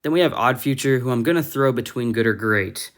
Then we have Odd Future, who I'm going to throw between good or great.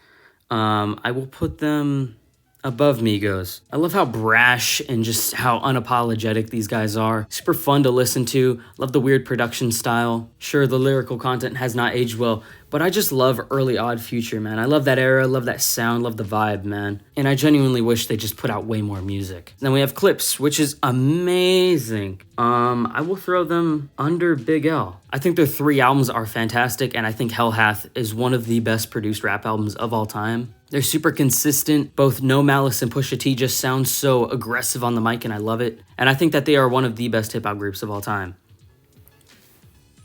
I will put them above Migos. I love how brash and just how unapologetic these guys are. Super fun to listen to. Love the weird production style. Sure, the lyrical content has not aged well, but I just love early Odd Future, man. I love that era, love that sound, love the vibe, man. And I genuinely wish they just put out way more music. Then we have Clips, which is amazing. I will throw them under Big L. I think their 3 albums are fantastic, and I think Hell Hath is one of the best produced rap albums of all time. They're super consistent. Both No Malice and Pusha T just sound so aggressive on the mic, and I love it. And I think that they are one of the best hip-hop groups of all time.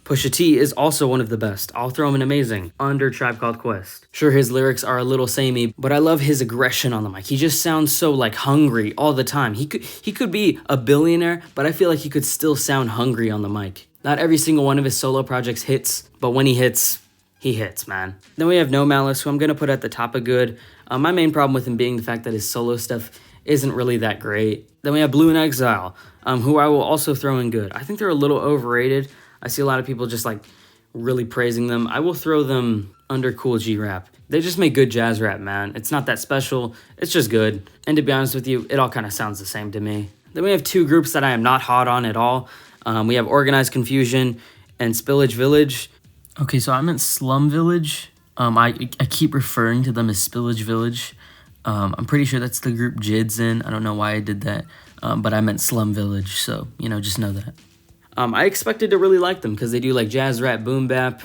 Pusha T is also one of the best. I'll throw him in amazing, under Tribe Called Quest. Sure, his lyrics are a little samey, but I love his aggression on the mic. He just sounds so like hungry all the time. He could be a billionaire, but I feel like he could still sound hungry on the mic. Not every single one of his solo projects hits, but when he hits, man. Then we have No Malice, who I'm going to put at the top of good. My main problem with him being the fact that his solo stuff isn't really that great. Then we have Blue in Exile, who I will also throw in good. I think they're a little overrated. I see a lot of people just like really praising them. I will throw them under Cool G Rap. They just make good jazz rap, man. It's not that special. It's just good. And to be honest with you, it all kind of sounds the same to me. Then we have 2 groups that I am not hot on at all. We have Organized Confusion and Spillage Village. Okay, so I meant Slum Village. I keep referring to them as Spillage Village. I'm pretty sure that's the group Jid's in. I don't know why I did that, but I meant Slum Village, so, just know that. I expected to really like them because they do like jazz rap, boom bap.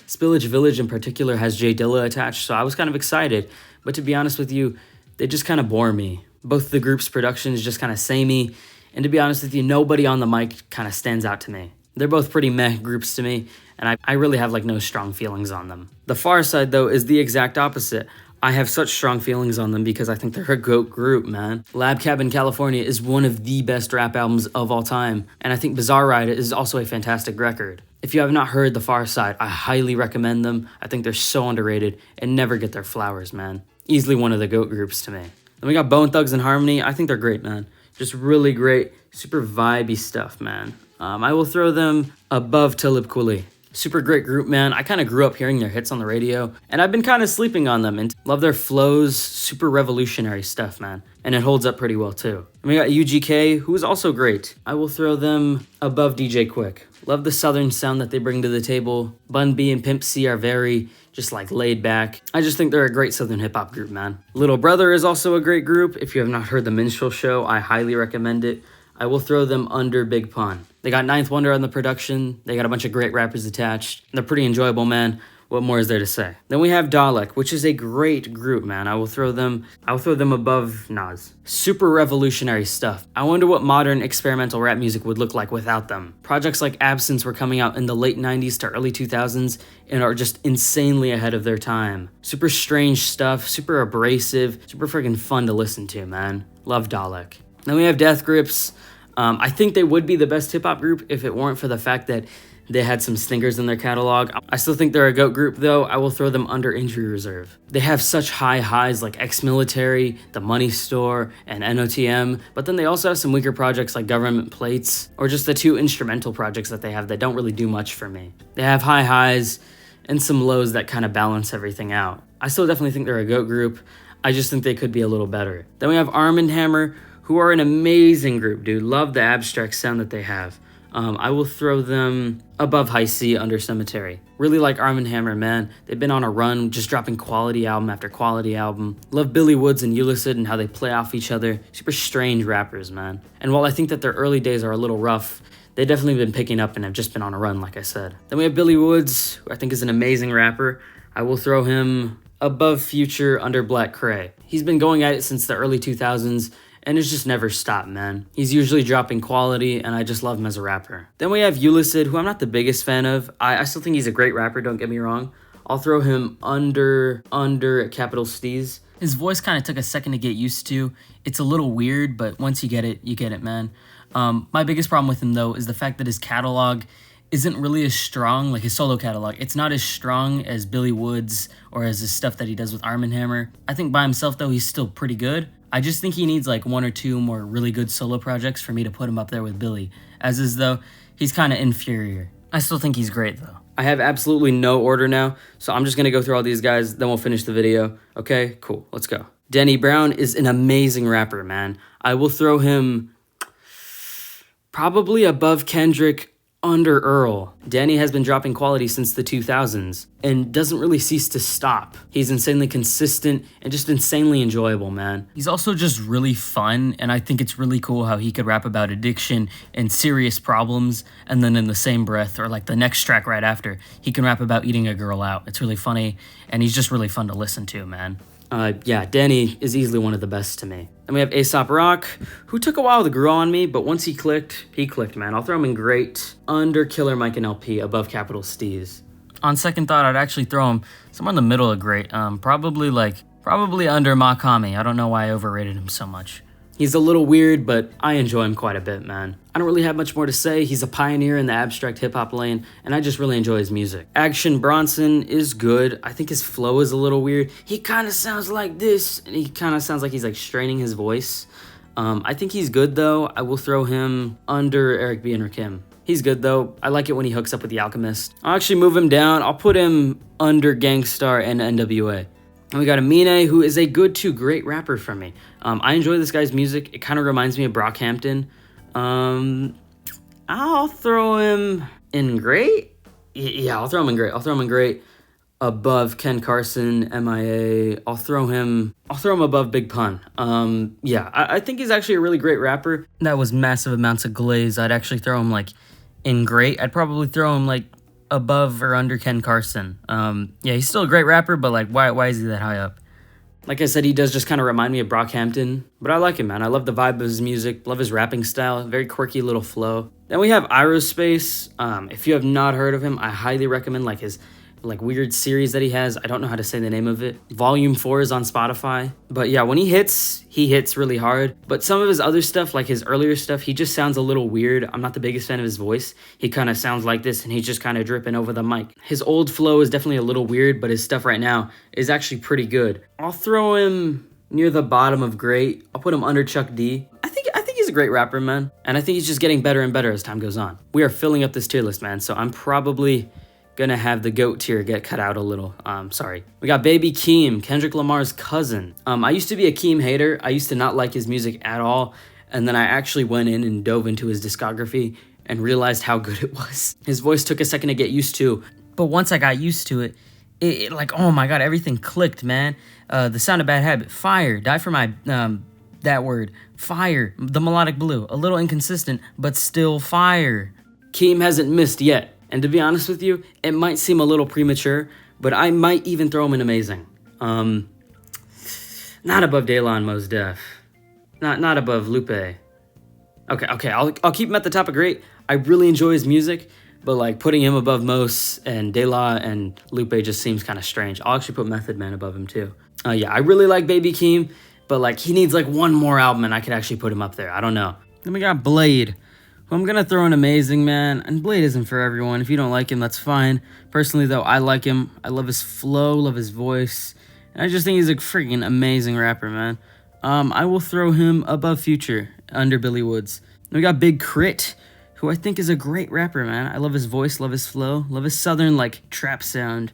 Spillage Village in particular has Jay Dilla attached, so I was kind of excited. But to be honest with you, they just kind of bore me. Both the group's production is just kind of samey, and to be honest with you, nobody on the mic kind of stands out to me. They're both pretty meh groups to me, and I really have like no strong feelings on them. The Far Side, though, is the exact opposite. I have such strong feelings on them because I think they're a GOAT group, man. Lab Cabin California is one of the best rap albums of all time, and I think Bizarre Ride is also a fantastic record. If you have not heard The Far Side, I highly recommend them. I think they're so underrated and never get their flowers, man. Easily one of the GOAT groups to me. Then we got Bone Thugs and Harmony. I think they're great, man. Just really great, super vibey stuff, man. I will throw them above Talib Kweli. Super great group, man. I kind of grew up hearing their hits on the radio, and I've been kind of sleeping on them and love their flows, super revolutionary stuff, man. And it holds up pretty well, too. And we got UGK, who is also great. I will throw them above DJ Quick. Love the southern sound that they bring to the table. Bun B and Pimp C are very just like laid back. I just think they're a great southern hip-hop group, man. Little Brother is also a great group. If you have not heard The Minstrel Show, I highly recommend it. I will throw them under Big Pun. They got Ninth Wonder on the production. They got a bunch of great rappers attached. They're pretty enjoyable, man. What more is there to say? Then we have Dalek, which is a great group, man. I will throw them above Nas. Super revolutionary stuff. I wonder what modern experimental rap music would look like without them. Projects like Absence were coming out in the late 90s to early 2000s and are just insanely ahead of their time. Super strange stuff, super abrasive, super freaking fun to listen to, man. Love Dalek. Then we have Death Grips. I think they would be the best hip-hop group if it weren't for the fact that they had some stinkers in their catalog. I still think they're a GOAT group, though. I will throw them under Injury Reserve. They have such high highs like Ex-Military, The Money Store, and NOTM, but then they also have some weaker projects like Government Plates, or just the 2 instrumental projects that they have that don't really do much for me. They have high highs and some lows that kind of balance everything out. I still definitely think they're a GOAT group. I just think they could be a little better. Then we have Arm & Hammer, who are an amazing group, dude. Love the abstract sound that they have. I will throw them above High C under Cemetery. Really like Arm & Hammer, man. They've been on a run, just dropping quality album after quality album. Love Billy Woods and Ulysses and how they play off each other. Super strange rappers, man. And while I think that their early days are a little rough, they've definitely been picking up and have just been on a run, like I said. Then we have Billy Woods, who I think is an amazing rapper. I will throw him above Future under Black Cray. He's been going at it since the early 2000s, and it's just never stopped, man. He's usually dropping quality, and I just love him as a rapper. Then we have Ulysses, who I'm not the biggest fan of. I still think he's a great rapper, don't get me wrong. I'll throw him under Capital Steez. His voice kind of took a second to get used to. It's a little weird, but once you get it, man. My biggest problem with him, though, is the fact that his catalog isn't really as strong, like his solo catalog. It's not as strong as Billy Woods or as his stuff that he does with Arm & Hammer. I think by himself, though, he's still pretty good. I just think he needs like 1 or 2 more really good solo projects for me to put him up there with Billy. As is, though, he's kind of inferior. I still think he's great, though. I have absolutely no order now, so I'm just gonna go through all these guys, then we'll finish the video. Okay, cool, let's go. Danny Brown is an amazing rapper, man. I will throw him probably above Kendrick, under Earl. Danny has been dropping quality since the 2000s and doesn't really cease to stop. He's insanely consistent and just insanely enjoyable, man. He's also just really fun, and I think it's really cool how he could rap about addiction and serious problems, and then in the same breath, or like the next track right after, he can rap about eating a girl out. It's really funny, and he's just really fun to listen to, man. Yeah, Danny is easily one of the best to me. Then we have Aesop Rock, who took a while to grow on me, but once he clicked, man. I'll throw him in great, under Killer Mike and LP, above Capital Steez. On second thought, I'd actually throw him somewhere in the middle of great, probably under Makami. I don't know why I overrated him so much. He's a little weird, but I enjoy him quite a bit, man. I don't really have much more to say. He's a pioneer in the abstract hip-hop lane, and I just really enjoy his music. Action Bronson is good. I think his flow is a little weird. He kind of sounds like this, and he kind of sounds like he's like straining his voice. I think he's good, though. I will throw him under Eric B. and Rakim. He's good, though. I like it when he hooks up with The Alchemist. I'll actually move him down. I'll put him under Gangstar and NWA. And we got Amine, who is a good to great rapper for me. I enjoy this guy's music. It kind of reminds me of Brockhampton. I'll throw him in great. Yeah, I'll throw him in great. I'll throw him in great above Ken Carson, MIA. I'll throw him above Big Pun. Yeah, I think he's actually a really great rapper. That was massive amounts of glaze. I'd actually throw him like in great. I'd probably throw him like above or under Ken Carson. Yeah, he's still a great rapper, but like, why is he that high up? Like I said, he does just kind of remind me of Brockhampton, but I like him, man. I love the vibe of his music, love his rapping style, very quirky little flow. Then we have Aerospace. If you have not heard of him, I highly recommend like his weird series that he has. I don't know how to say the name of it. Volume 4 is on Spotify. But yeah, when he hits really hard. But some of his other stuff, like his earlier stuff, he just sounds a little weird. I'm not the biggest fan of his voice. He kind of sounds like this, and he's just kind of dripping over the mic. His old flow is definitely a little weird, but his stuff right now is actually pretty good. I'll throw him near the bottom of great. I'll put him under Chuck D. I think he's a great rapper, man. And I think he's just getting better and better as time goes on. We are filling up this tier list, man, so I'm probably gonna have the GOAT tier get cut out a little. Sorry. We got Baby Keem, Kendrick Lamar's cousin. I used to be a Keem hater. I used to not like his music at all, and then I actually went in and dove into his discography and realized how good it was. His voice took a second to get used to, but once I got used to it, it like, oh my god, everything clicked, man. The Sound of Bad Habit, fire. Die for my that word, fire. The Melodic Blue, a little inconsistent, but still fire. Keem hasn't missed yet. And to be honest with you, it might seem a little premature, but I might even throw him in amazing. Not above De La and Mos Def. Not above Lupe. Okay, I'll keep him at the top of great. I really enjoy his music, but like putting him above Mos and De La and Lupe just seems kind of strange. I'll actually put Method Man above him too. Yeah, I really like Baby Keem, but like he needs like one more album and I could actually put him up there. I don't know. Then we got Blade. I'm gonna throw an amazing, man, and Blade isn't for everyone. If you don't like him, that's fine. Personally, though, I like him. I love his flow, love his voice, and I just think he's a freaking amazing rapper, man. I will throw him above Future, under Billy Woods. Then we got Big Crit, who I think is a great rapper, man. I love his voice, love his flow, love his southern, like, trap sound.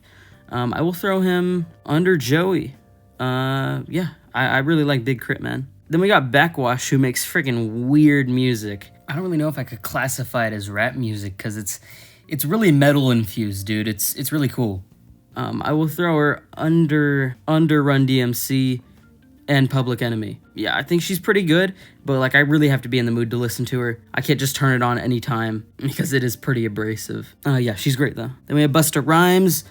I will throw him under Joey. Yeah, I really like Big Crit, man. Then we got Backwash, who makes freaking weird music. I don't really know if I could classify it as rap music because it's really metal infused, dude. It's really cool. I will throw her under Run DMC and Public Enemy. Yeah, I think she's pretty good, but like I really have to be in the mood to listen to her. I can't just turn it on anytime because it is pretty abrasive. Yeah, she's great though. Then we have Busta Rhymes,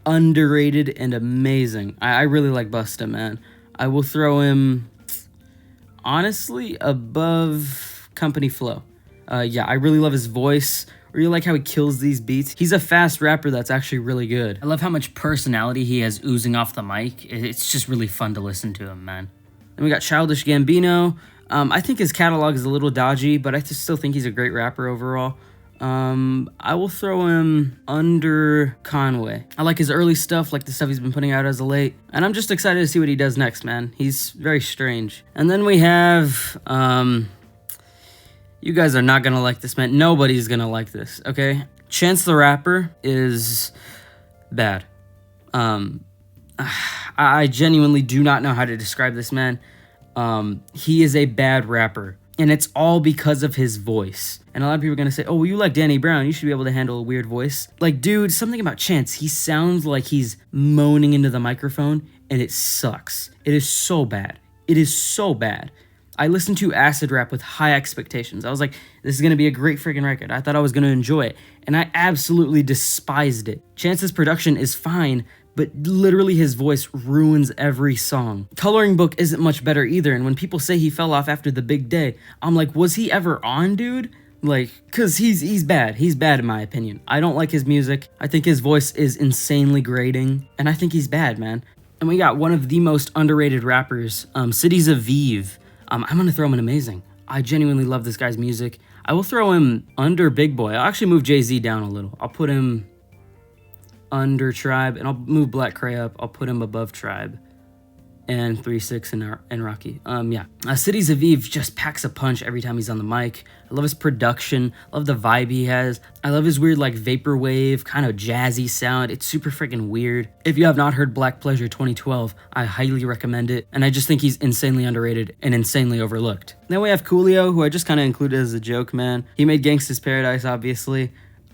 underrated and amazing. I really like Busta, man. I will throw him honestly above Company Flow. Yeah, I really love his voice. I really like how he kills these beats. He's a fast rapper that's actually really good. I love how much personality he has oozing off the mic. It's just really fun to listen to him, man. Then we got Childish Gambino. I think his catalog is a little dodgy, but I still think he's a great rapper overall. I will throw him under Conway. I like his early stuff, like the stuff he's been putting out as of late, and I'm just excited to see what he does next, man. He's very strange. And then we have, you guys are not gonna like this, man. Nobody's gonna like this, okay? Chance the Rapper is bad. I genuinely do not know how to describe this man. He is a bad rapper, and it's all because of his voice. And a lot of people are gonna say, oh, well, you like Danny Brown, you should be able to handle a weird voice. Like, dude, something about Chance, he sounds like he's moaning into the microphone, and it sucks. It is so bad. It is so bad. I listened to acid rap with high expectations. I was like, this is gonna be a great freaking record. I thought I was gonna enjoy it, and I absolutely despised it. Chance's production is fine, but literally his voice ruins every song. Coloring Book isn't much better either, and when people say he fell off after The Big Day, I'm like, was he ever on, dude? Like, cause he's bad. He's bad in my opinion. I don't like his music. I think his voice is insanely grating, and I think he's bad, man. And we got one of the most underrated rappers, Cities of Vive. I'm gonna throw him in amazing. I genuinely love this guy's music. I will throw him under Big Boy. I'll actually move Jay-Z down a little. I'll put him under Tribe, and I'll move Black Cray up. I'll put him above Tribe, and 3-6 and Rocky. Cities of Eve just packs a punch every time he's on the mic. I love his production. I love the vibe he has. I love his weird like vaporwave kind of jazzy sound. It's super freaking weird. If you have not heard Black Pleasure 2012, I highly recommend it, and I just think he's insanely underrated and insanely overlooked. Then we have Coolio, who I just kind of included as a joke, man. He made Gangsta's Paradise, obviously.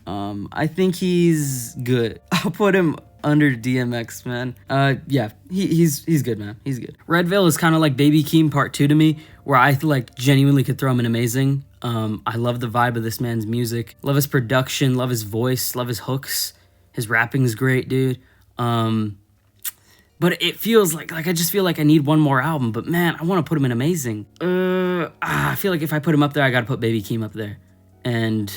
I think he's good. I'll put him under DMX, man. He's good, man. He's good. Red Veil is kind of like Baby Keem Part 2 to me, where I like genuinely could throw him in amazing. I love the vibe of this man's music. Love his production, love his voice, love his hooks. His rapping's great, dude. But it feels like I just feel like I need one more album, but man, I want to put him in amazing. I feel like if I put him up there, I got to put Baby Keem up there. And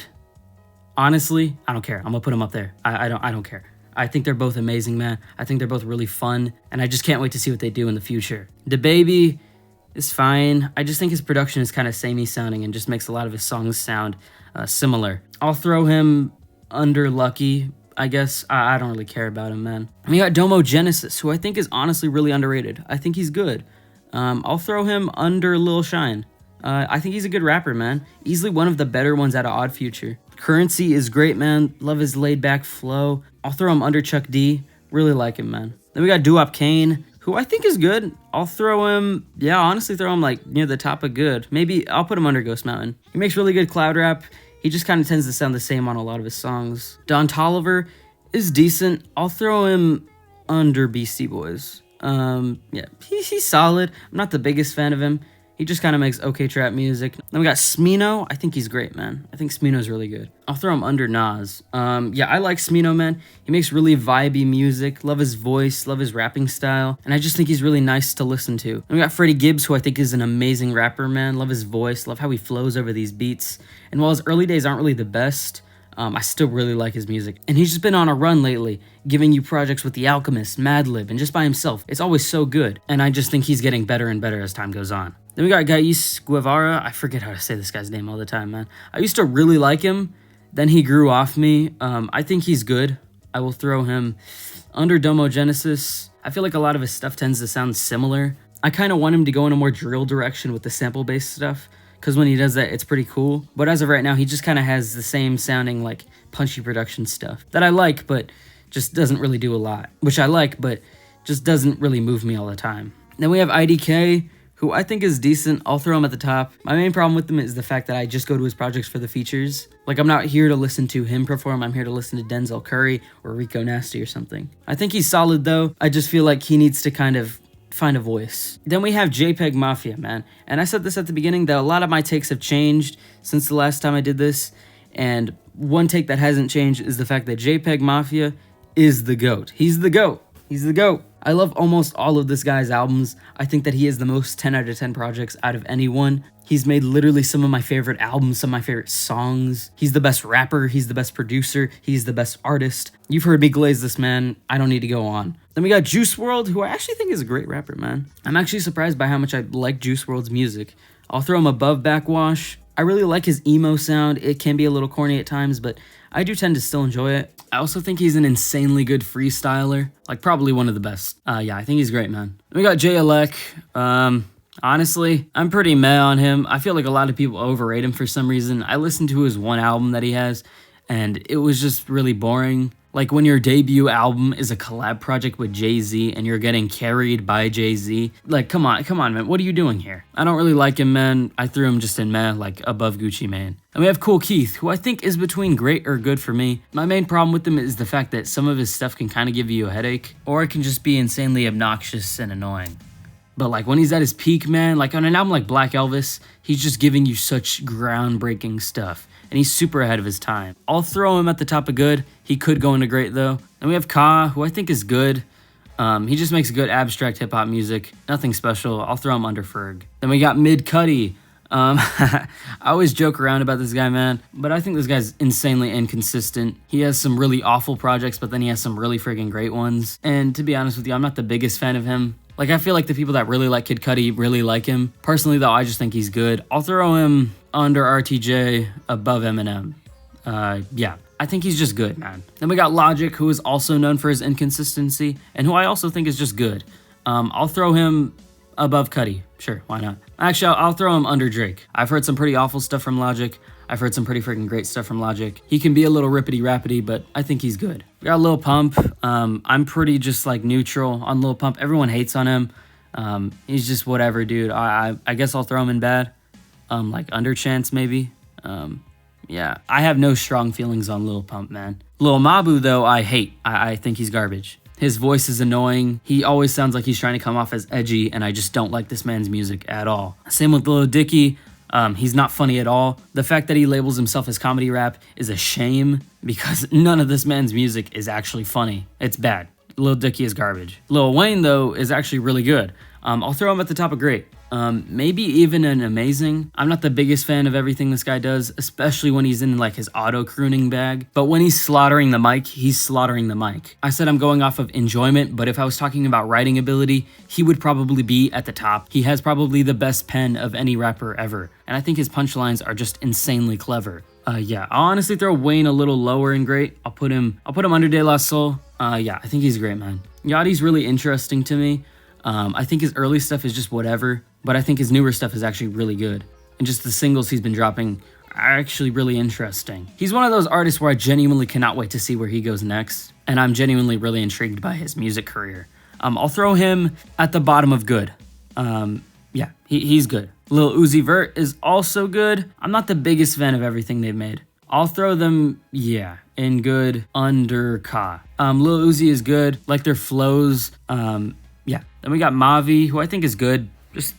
honestly, I don't care. I'm gonna put them up there. I don't care. I think they're both amazing, man. I think they're both really fun, and I just can't wait to see what they do in the future. DaBaby is fine. I just think his production is kind of samey sounding and just makes a lot of his songs sound similar. I'll throw him under Lucky, I guess. I don't really care about him, man. And we got Domo Genesis, who I think is honestly really underrated. I think he's good. I'll throw him under Lil Shine. I think he's a good rapper, man. Easily one of the better ones out of Odd Future. Currency is great, man. Love his laid-back flow. I'll throw him under Chuck D. Really like him, man. Then we got Doo-Wop Kane, who I think is honestly throw him like near the top of good. Maybe I'll put him under Ghost Mountain. He makes really good cloud rap. He just kind of tends to sound the same on a lot of his songs. Don Toliver is decent. I'll throw him under Beastie Boys. He's solid. I'm not the biggest fan of him. He just kind of makes okay trap music. Then we got Smino. I think he's great, man. I think Smino's really good. I'll throw him under Nas. I like Smino, man. He makes really vibey music. Love his voice. Love his rapping style. And I just think he's really nice to listen to. Then we got Freddie Gibbs, who I think is an amazing rapper, man. Love his voice. Love how he flows over these beats. And while his early days aren't really the best, I still really like his music. And he's just been on a run lately, giving you projects with The Alchemist, Madlib, and just by himself. It's always so good. And I just think he's getting better and better as time goes on. Then we got Gais Guevara. I forget how to say this guy's name all the time, man. I used to really like him. Then he grew off me. I think he's good. I will throw him under Domo Genesis. I feel like a lot of his stuff tends to sound similar. I kind of want him to go in a more drill direction with the sample-based stuff, because when he does that, it's pretty cool. But as of right now, he just kind of has the same sounding, like, punchy production stuff that I like, but just doesn't really do a lot. Which I like, but just doesn't really move me all the time. Then we have IDK, who I think is decent. I'll throw him at the top. My main problem with him is the fact that I just go to his projects for the features. Like, I'm not here to listen to him perform. I'm here to listen to Denzel Curry or Rico Nasty or something. I think he's solid, though. I just feel like he needs to kind of find a voice. Then we have JPEG Mafia, man. And I said this at the beginning, that a lot of my takes have changed since the last time I did this. And one take that hasn't changed is the fact that JPEG Mafia is the GOAT. He's the GOAT. He's the GOAT. I love almost all of this guy's albums. I think that he has the most 10 out of 10 projects out of anyone. He's made literally some of my favorite albums, some of my favorite songs. He's the best rapper. He's the best producer. He's the best artist. You've heard me glaze this man. I don't need to go on. Then we got Juice WRLD, who I actually think is a great rapper, man. I'm actually surprised by how much I like Juice WRLD's music. I'll throw him above Backwash. I really like his emo sound. It can be a little corny at times, but I do tend to still enjoy it. I also think he's an insanely good freestyler. Like, probably one of the best. I think he's great, man. We got Jay Alec. Honestly, I'm pretty meh on him. I feel like a lot of people overrate him for some reason. I listened to his one album that he has, and it was just really boring. Like when your debut album is a collab project with Jay-Z and you're getting carried by Jay-Z. Like, come on, man. What are you doing here? I don't really like him, man. I threw him just in meh, like above Gucci Mane. And we have Kool Keith, who I think is between great or good for me. My main problem with him is the fact that some of his stuff can kind of give you a headache, or it can just be insanely obnoxious and annoying. But like when he's at his peak, man, like on an album like Black Elvis, he's just giving you such groundbreaking stuff. And he's super ahead of his time. I'll throw him at the top of good. He could go into great though. Then we have Ka, who I think is good. He just makes good abstract hip hop music. Nothing special. I'll throw him under Ferg. Then we got Mid Cudi. I always joke around about this guy, man, but I think this guy's insanely inconsistent. He has some really awful projects, but then he has some really freaking great ones. And to be honest with you, I'm not the biggest fan of him. Like, I feel like the people that really like Kid Cudi really like him. Personally, though, I just think he's good. I'll throw him under RTJ, above Eminem. Yeah, I think he's just good, man. Then we got Logic, who is also known for his inconsistency, and who I also think is just good. I'll throw him above Cudi. Sure, why not? Actually, I'll throw him under Drake. I've heard some pretty awful stuff from Logic. I've heard some pretty freaking great stuff from Logic. He can be a little rippity-rappity, but I think he's good. We got Lil Pump. I'm pretty just like neutral on Lil Pump. Everyone hates on him. He's just whatever, dude. I guess I'll throw him in bad. Like under Chance, maybe. Yeah, I have no strong feelings on Lil Pump, man. Lil Mabu, though, I hate. I think he's garbage. His voice is annoying. He always sounds like he's trying to come off as edgy, and I just don't like this man's music at all. Same with Lil Dicky. He's not funny at all. The fact that he labels himself as comedy rap is a shame because none of this man's music is actually funny. It's bad. Lil Dicky is garbage. Lil Wayne, though, is actually really good. I'll throw him at the top of great. Maybe even an amazing. I'm not the biggest fan of everything this guy does, especially when he's in like his auto crooning bag. But when he's slaughtering the mic, he's slaughtering the mic. I said I'm going off of enjoyment, but if I was talking about writing ability, he would probably be at the top. He has probably the best pen of any rapper ever. And I think his punchlines are just insanely clever. Yeah, I'll honestly throw Wayne a little lower in great. I'll put him under De La Soul. Yeah, I think he's great, man. Yachty's really interesting to me. I think his early stuff is just whatever, but I think his newer stuff is actually really good. And just the singles he's been dropping are actually really interesting. He's one of those artists where I genuinely cannot wait to see where he goes next, and I'm genuinely really intrigued by his music career. I'll throw him at the bottom of good. Yeah, he's good. Lil Uzi Vert is also good. I'm not the biggest fan of everything they've made. I'll throw them, yeah, in good under Ka. Lil Uzi is good, like their flows. Yeah. Then we got Mavi, who I think is good. Just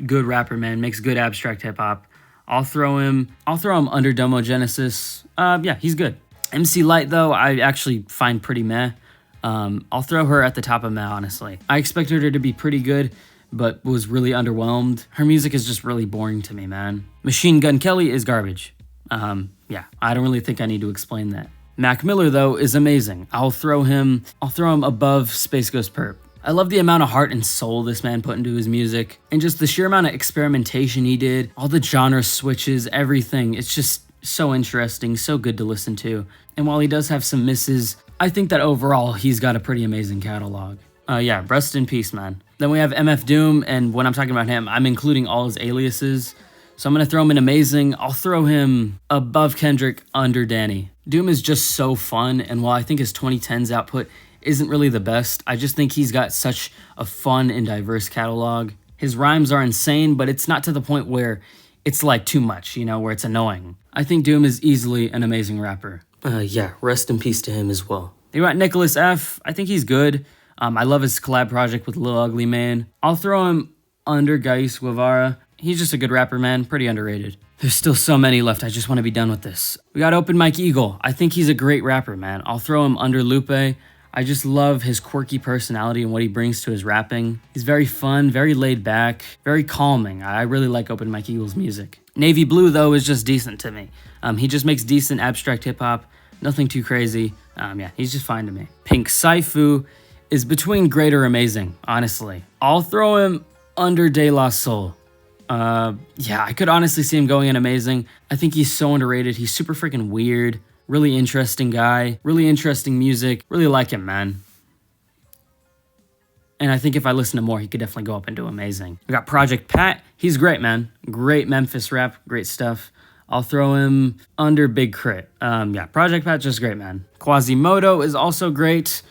good rapper, man. Makes good abstract hip hop. I'll throw him under Domo Genesis. Yeah, he's good. MC Light, though, I actually find pretty meh. I'll throw her at the top of meh, honestly. I expected her to be pretty good, but was really underwhelmed. Her music is just really boring to me, man. Machine Gun Kelly is garbage. Yeah, I don't really think I need to explain that. Mac Miller, though, is amazing. I'll throw him above Space Ghost Perp. I love the amount of heart and soul this man put into his music, and just the sheer amount of experimentation he did, all the genre switches, everything. It's just so interesting, so good to listen to. And while he does have some misses, I think that overall he's got a pretty amazing catalog. Yeah, rest in peace, man. Then we have MF Doom, and when I'm talking about him, I'm including all his aliases. So I'm going to throw him in amazing. I'll throw him above Kendrick, under Danny. Doom is just so fun, and while I think his 2010s output isn't really the best, I just think he's got such a fun and diverse catalog. His rhymes are insane, but it's not to the point where it's like too much, you know, where it's annoying. I think Doom is easily an amazing rapper. Yeah, rest in peace to him as well. You got Nicholas F. I think he's good. I love his collab project with Lil Ugly Mane. I'll throw him under Gais Guevara. He's just a good rapper, man. Pretty underrated. There's still so many left. I just want to be done with this. We got Open Mike Eagle. I think he's a great rapper, man. I'll throw him under Lupe. I just love his quirky personality and what he brings to his rapping. He's very fun, very laid back, very calming. I really like Open Mike Eagle's music. Navy Blue, though, is just decent to me. He just makes decent abstract hip-hop. Nothing too crazy. Yeah, he's just fine to me. Pink Saifu is between great or amazing, honestly. I'll throw him under De La Soul. Yeah, I could honestly see him going in amazing. I think he's so underrated. He's super freaking weird. Really interesting guy, really interesting music, really like him, man. And I think if I listen to more, he could definitely go up and do amazing. We got Project Pat. He's great, man. Great Memphis rap, great stuff. I'll throw him under Big Crit. Yeah, Project Patch is great, man. Quasimodo is also great.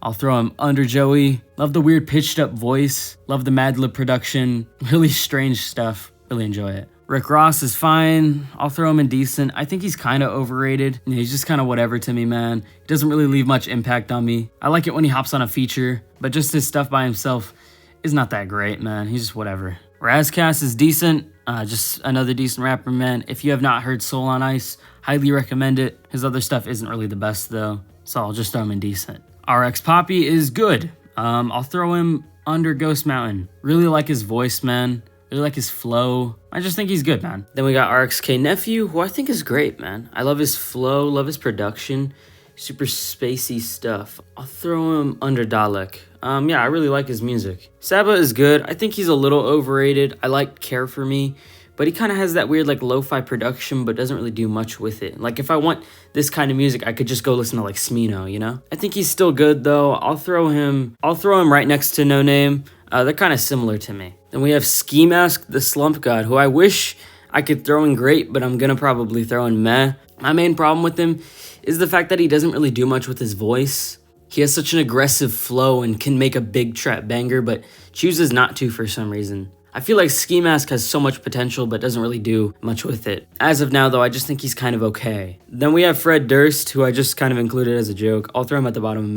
I'll throw him under Joey. Love the weird pitched up voice. Love the Madlib production. Really strange stuff. Really enjoy it. Rick Ross is fine. I'll throw him in decent. I think he's kind of overrated. Yeah, he's just kind of whatever to me, man. He doesn't really leave much impact on me. I like it when he hops on a feature, but just his stuff by himself is not that great, man. He's just whatever. Razcast is decent. Just another decent rapper, man. If you have not heard Soul on Ice, highly recommend it. His other stuff isn't really the best, though, so I'll just throw him in decent. RX Poppy is good. I'll throw him under Ghost Mountain. Really like his voice, man. Really like his flow. I just think he's good, man. Then we got RXK Nephew, who I think is great, man. I love his flow, love his production. Super spacey stuff. I'll throw him under Dalek. Yeah, I really like his music. Saba is good. I think he's a little overrated. I like Care For Me, but he kind of has that weird like lo-fi production, but doesn't really do much with it. Like if I want this kind of music, I could just go listen to like Smino, you know? I think he's still good though. I'll throw him right next to No Name. They're kind of similar to me. Then we have Ski Mask, the Slump God, who I wish I could throw in great, but I'm gonna probably throw in meh. My main problem with him is the fact that he doesn't really do much with his voice. He has such an aggressive flow and can make a big trap banger, but chooses not to for some reason. I feel like Ski Mask has so much potential, but doesn't really do much with it. As of now, though, I just think he's kind of okay. Then we have Fred Durst, who I just kind of included as a joke. I'll throw him at the bottom of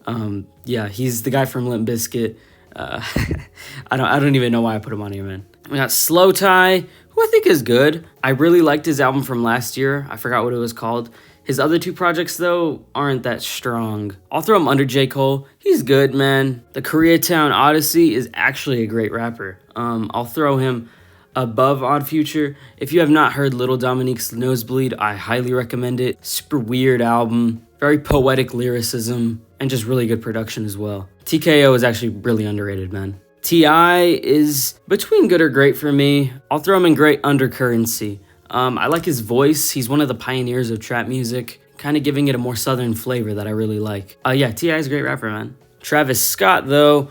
meh. Yeah, he's the guy from Limp Bizkit. I don't even know why I put him on here, man. We got Slow Tie, who I think is good. I really liked his album from last year. I forgot what it was called. His other two projects, though, aren't that strong. I'll throw him under J. Cole. He's good, man. The Koreatown Odyssey is actually a great rapper. I'll throw him above Odd Future. If you have not heard Little Dominique's Nosebleed, I highly recommend it. Super weird album. Very poetic lyricism. And just really good production as well. TKO is actually really underrated, man. T.I. is between good or great for me. I'll throw him in great under Currency. I like his voice. He's one of the pioneers of trap music, kind of giving it a more southern flavor that I really like. Yeah, T.I. is a great rapper, man. Travis Scott, though,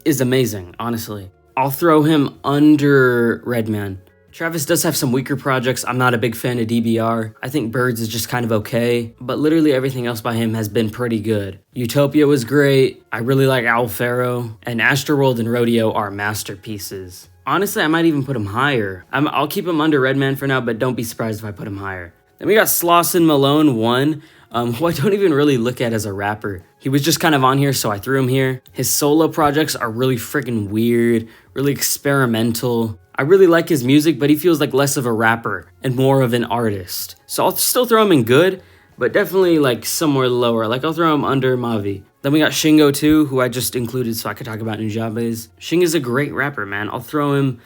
is amazing, honestly. I'll throw him under Redman. Travis does have some weaker projects. I'm not a big fan of DBR. I think Birds is just kind of okay, but literally everything else by him has been pretty good. Utopia was great. I really like Owl Pharaoh, and Astroworld and Rodeo are masterpieces. Honestly, I might even put him higher. I'll keep him under Redman for now, but don't be surprised if I put him higher. Then we got Slauson Malone 1, who I don't even really look at as a rapper. He was just kind of on here, so I threw him here. His solo projects are really freaking weird, really experimental. I really like his music, but he feels like less of a rapper and more of an artist. So I'll still throw him in good, but definitely like somewhere lower. Like I'll throw him under Mavi. Then we got Shingo too, who I just included so I could talk about Nujabes. Shingo's a great rapper, man. I'll throw him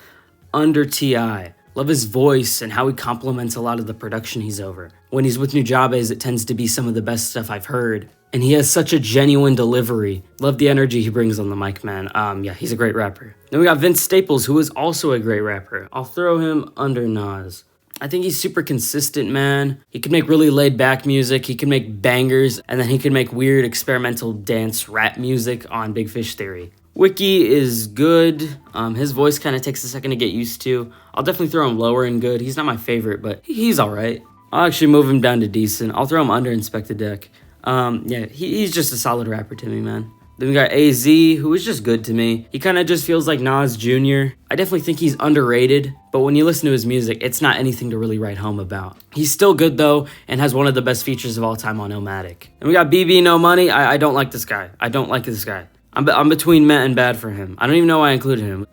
under T.I. Love his voice and how he complements a lot of the production he's over. When he's with Nujabes, it tends to be some of the best stuff I've heard. And he has such a genuine delivery. Love the energy he brings on the mic, man. Yeah, he's a great rapper. Then we got Vince Staples, who is also a great rapper. I'll throw him under Nas. I think he's super consistent, man. He can make really laid-back music. He can make bangers, and then he can make weird experimental dance rap music on Big Fish Theory. Wiki is good. His voice kind of takes a second to get used to. I'll definitely throw him lower in good. He's not my favorite, but he's all right. I'll actually move him down to decent. I'll throw him under Inspector Deck. Yeah, he's just a solid rapper to me, man. Then we got AZ, who is just good to me. He kind of just feels like Nas Jr. I definitely think he's underrated, but when you listen to his music, it's not anything to really write home about. He's still good, though, and has one of the best features of all time on Illmatic. And we got BB No Money. I don't like this guy. I don't like this guy. I'm between meh and bad for him. I don't even know why I included him.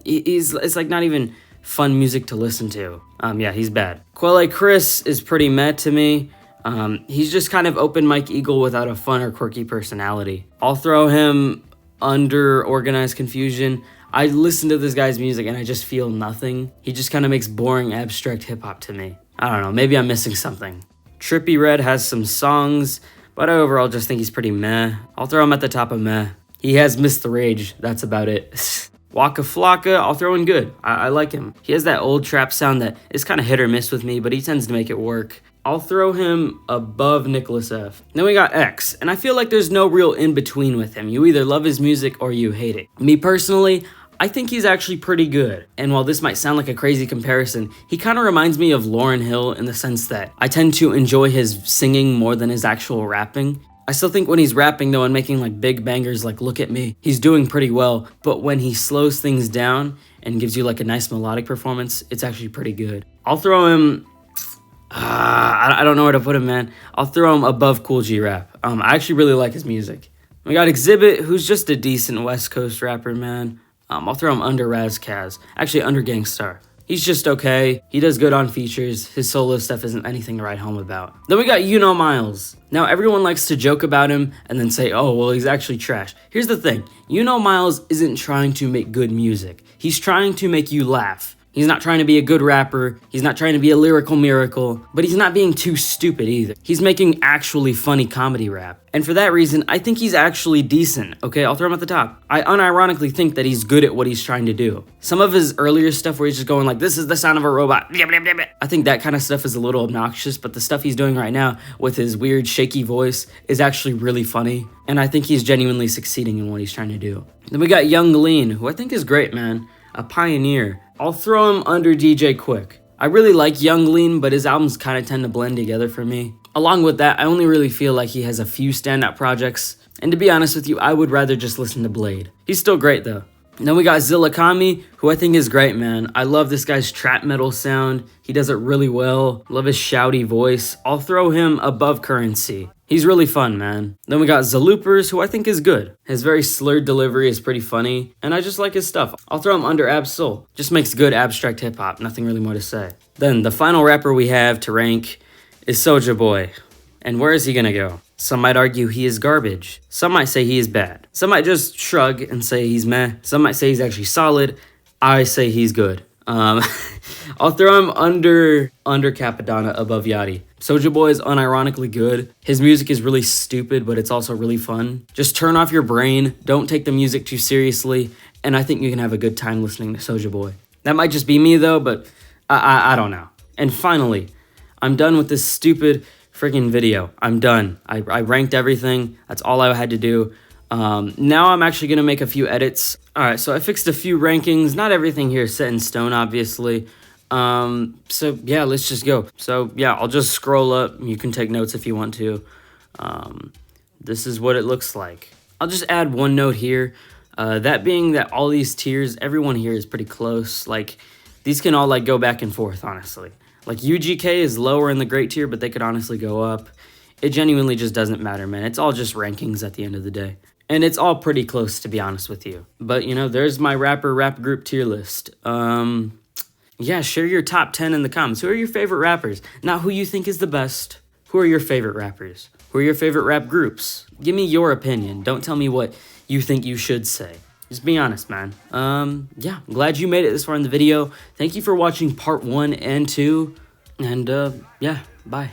It's like not even fun music to listen to. Yeah, he's bad. Quelle Chris is pretty meh to me. He's just kind of open Mike Eagle without a fun or quirky personality. I'll throw him under Organized Confusion. I listen to this guy's music and I just feel nothing. He just kind of makes boring abstract hip hop to me. I don't know, maybe I'm missing something. Trippie Redd has some songs, but I overall just think he's pretty meh. I'll throw him at the top of meh. He has Missed the Rage, that's about it. Waka Flocka, I'll throw in good. I like him. He has that old trap sound that is kind of hit or miss with me, but he tends to make it work. I'll throw him above Nicholas F. Then we got X, and I feel like there's no real in-between with him. You either love his music or you hate it. Me personally, I think he's actually pretty good. And while this might sound like a crazy comparison, he kind of reminds me of Lauryn Hill in the sense that I tend to enjoy his singing more than his actual rapping. I still think when he's rapping though and making like big bangers like Look at Me, he's doing pretty well, but when he slows things down and gives you like a nice melodic performance, it's actually pretty good. I'll throw him, I don't know where to put him, man. I'll throw him above Cool G Rap. I actually really like his music. We got Exhibit, who's just a decent West Coast rapper, man. I'll throw him under Razkaz, actually under Gangstar. He's just okay. He does good on features. His solo stuff isn't anything to write home about. Then we got Miles. Now everyone likes to joke about him and then say, oh, well, he's actually trash. Here's the thing. Miles isn't trying to make good music. He's trying to make you laugh. He's not trying to be a good rapper. He's not trying to be a lyrical miracle, but he's not being too stupid either. He's making actually funny comedy rap. And for that reason, I think he's actually decent. Okay, I'll throw him at the top. I unironically think that he's good at what he's trying to do. Some of his earlier stuff where he's just going like, this is the sound of a robot. I think that kind of stuff is a little obnoxious, but the stuff he's doing right now with his weird shaky voice is actually really funny. And I think he's genuinely succeeding in what he's trying to do. Then we got Young Lean, who I think is great, man. A pioneer. I'll throw him under DJ Quick. I really like Young Lean, but his albums kind of tend to blend together for me. Along with that, I only really feel like he has a few standout projects, and to be honest with you, I would rather just listen to Blade. He's still great though. And then we got Zillakami, who I think is great, man. I love this guy's trap metal sound. He does it really well. Love his shouty voice. I'll throw him above Currency. He's really fun, man. Then we got Zaloopers, who I think is good. His very slurred delivery is pretty funny, and I just like his stuff. I'll throw him under Ab-Soul. Just makes good abstract hip-hop. Nothing really more to say. Then the final rapper we have to rank is Soulja Boy. And where is he gonna go? Some might argue he is garbage. Some might say he is bad. Some might just shrug and say he's meh. Some might say he's actually solid. I say he's good. I'll throw him under Capadonna, above Yachty. Soulja Boy is unironically good. His music is really stupid, but it's also really fun. Just turn off your brain. Don't take the music too seriously. And I think you can have a good time listening to Soulja Boy. That might just be me though, but I don't know. And finally, I'm done with this stupid freaking video. I'm done. I ranked everything. That's all I had to do. Now I'm actually going to make a few edits. All right, so I fixed a few rankings. Not everything here is set in stone, obviously. So yeah, let's just go. So yeah, I'll just scroll up. You can take notes if you want to. This is what it looks like. I'll just add one note here. That being that all these tiers, everyone here is pretty close. Like, these can all like go back and forth, honestly. Like UGK is lower in the great tier, but they could honestly go up. It genuinely just doesn't matter, man. It's all just rankings at the end of the day. And it's all pretty close, to be honest with you. But, you know, there's my rap group tier list. Yeah, share your top 10 in the comments. Who are your favorite rappers? Not who you think is the best. Who are your favorite rappers? Who are your favorite rap groups? Give me your opinion. Don't tell me what you think you should say. Just be honest, man. Yeah, I'm glad you made it this far in the video. Thank you for watching part 1 and 2. And, yeah, bye.